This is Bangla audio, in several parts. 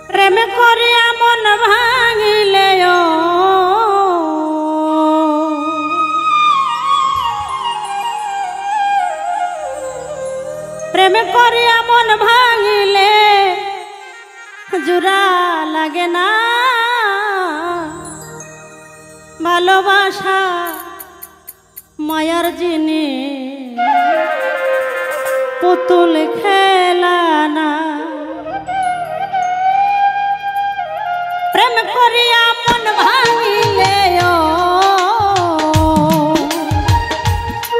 প্রেম করিয়া মন ভাঙিলে প্রেম করিয়া মন ভাঙিলে জোড়া লাগে না ভালোবাসা মায়ার জিনিস পুতুল খেলা না প্রেম করিয়া মন ভাঙিলে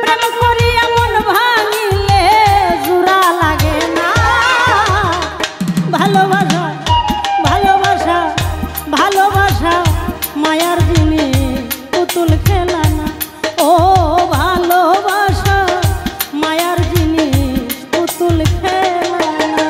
প্রেম করিয়া মন ভাঙিলে জোড়া লাগে না ভালোবাসা ভালোবাসা ভালোবাসা মায়ার জিনিস পুতুল খেলা না ও ভালোবাসা মায়ার জিনিস পুতুল খেলা না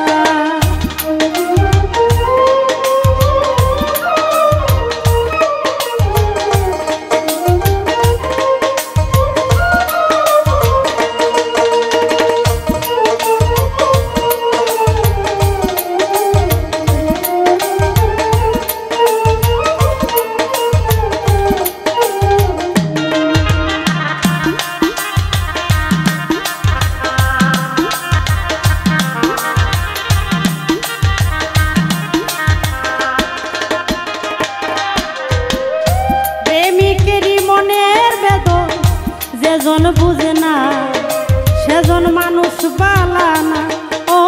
যেজন বুঝে না সেজন মানুষ বালা না ও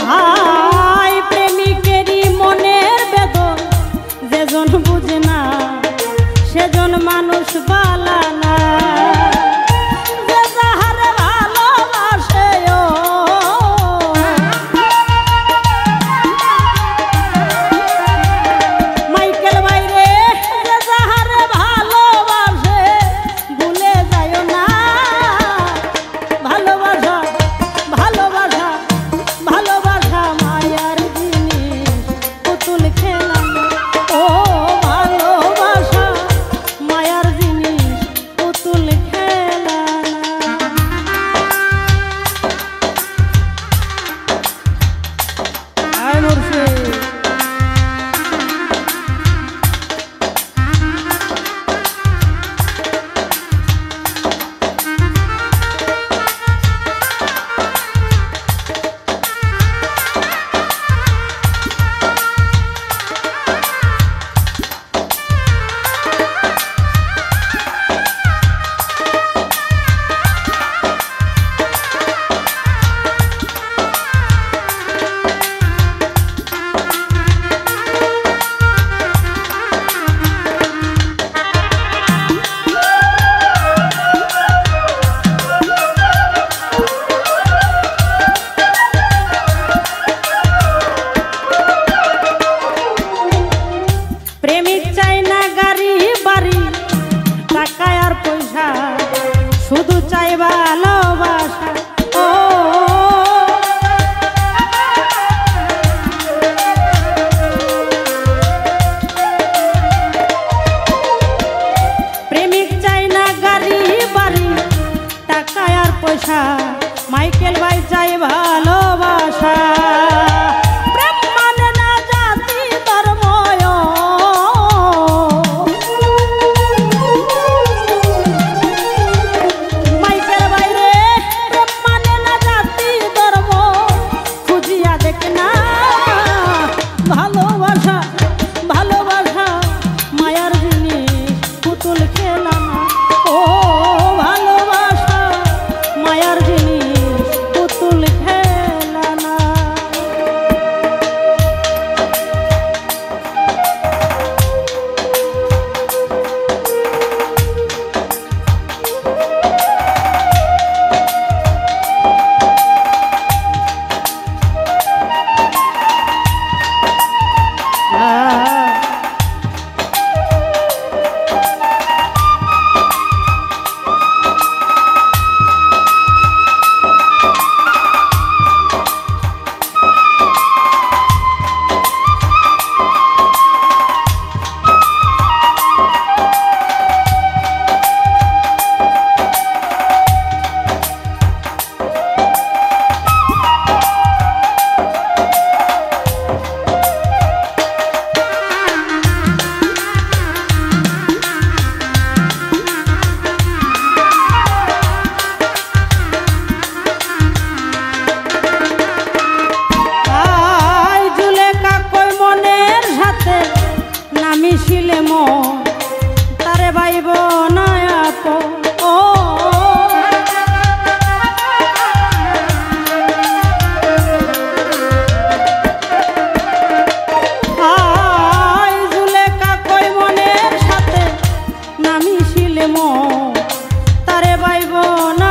হাই প্রেমিকেরই মনের বেদন যেজন বুঝে না সেজন মানুষ বালা না প্রেমিক চাই না গাড়ি বাড়ি টাকা আর পয়সা শুধু চাই ভালোবাসা ও প্রেমিক চাই না গাড়ি বাড়ি টাকা আর পয়সা মাইকেল ভাই চাই ভালোবাসা না আপন ও আই জুলেখা কই মনের সাথে না মিশিলে মন তারে পাইব না